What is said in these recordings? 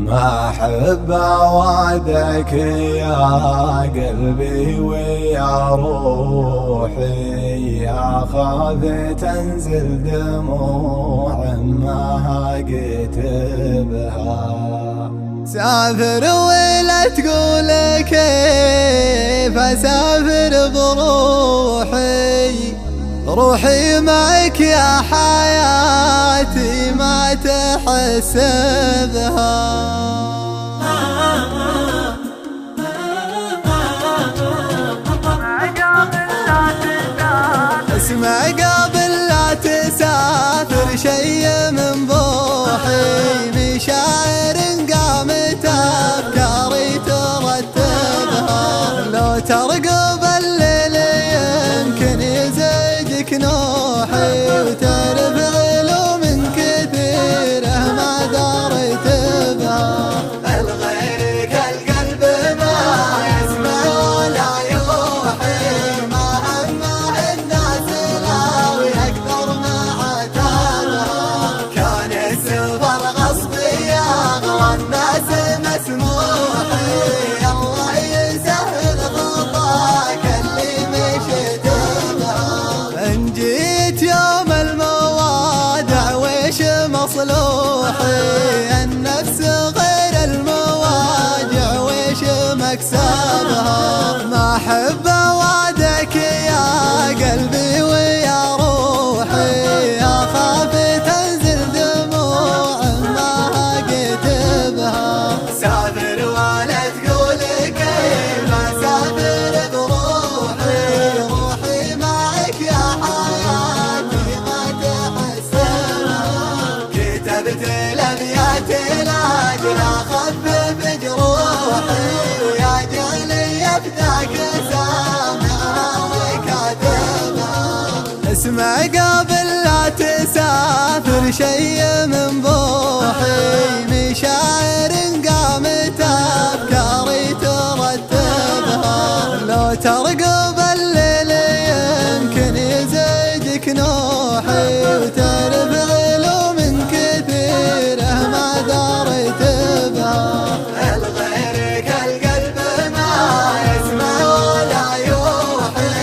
ما أحب أوعدك يا قلبي ويا روحي، أخاف تنزل دموع ما أكتبها. سافر ولا تقول كيف أسافر بروحي، روحي معك يا حياتي ما تحسبها. اسمع قبل لا تسافر شي من بوحي، مشاعر قامت أفكاري ترتبها. لو ترقب الليل يمكن يزيدك نوحي، وترفع له من كثيره ما دريت بها. الغيرك القلب ما يسمع ولا يوحي، ما همه الناس لاوي أكثر ما عتابها. كان السفر غصبي أغوى الناس مسموحي، الله يسهل خطاك اللي مشيت بها. إن جيت يوم الموادع ويش مصلوحي، النفس غير المواجع ويش مكسبها. ما أحب أوعدك يا قلبي ويا روحي، أخاف تنزل دموع ما أكتبها. سافر ولا تقول كيف أسافر بروحي، روحي معك يا حياتي ما تحسبها. كتبت الأبيات لأجل أخفف جروحي، ويا جهلي يبداك سامعها وكاتبها. اسمع قبل لا تسافر شي من بوحي، مشاعر قامت أفكاري ترتبها. لو ترقب الليل يمكن يزيدك نوحي، وترفع له من كثيره ما دريت بها. الغيرك القلب ما يسمع ولا يوحي،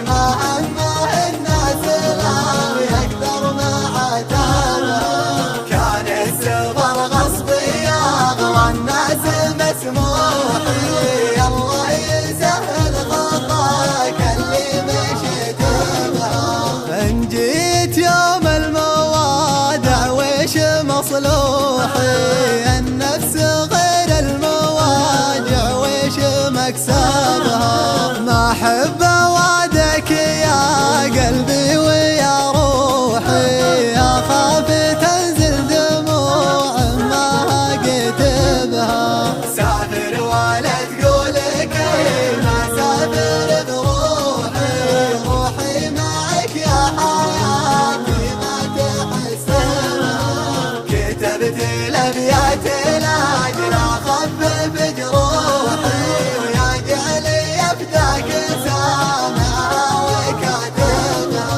ما همه الناس لاوي أكثر ما عتابها. كان السفر غصبي أغوى الناس مسموحي، الله يسهل خطاك اللي مشيت بها. إن جيت يوم الموادع ويش مصلوحي، النفس غير المواجع ويش مكسبها. ما أحب أوعدك يا قلبي ويا روحي، أخاف تنزل دموع ما أكتبها. سافر ولا تقول كيف أسافر بروحي، روحي معك يا حياتي ما تحسبها. كتبت الأبيات لأجل أخفف جروحي، ويا جهلي يبداك سامعها وكاتبها.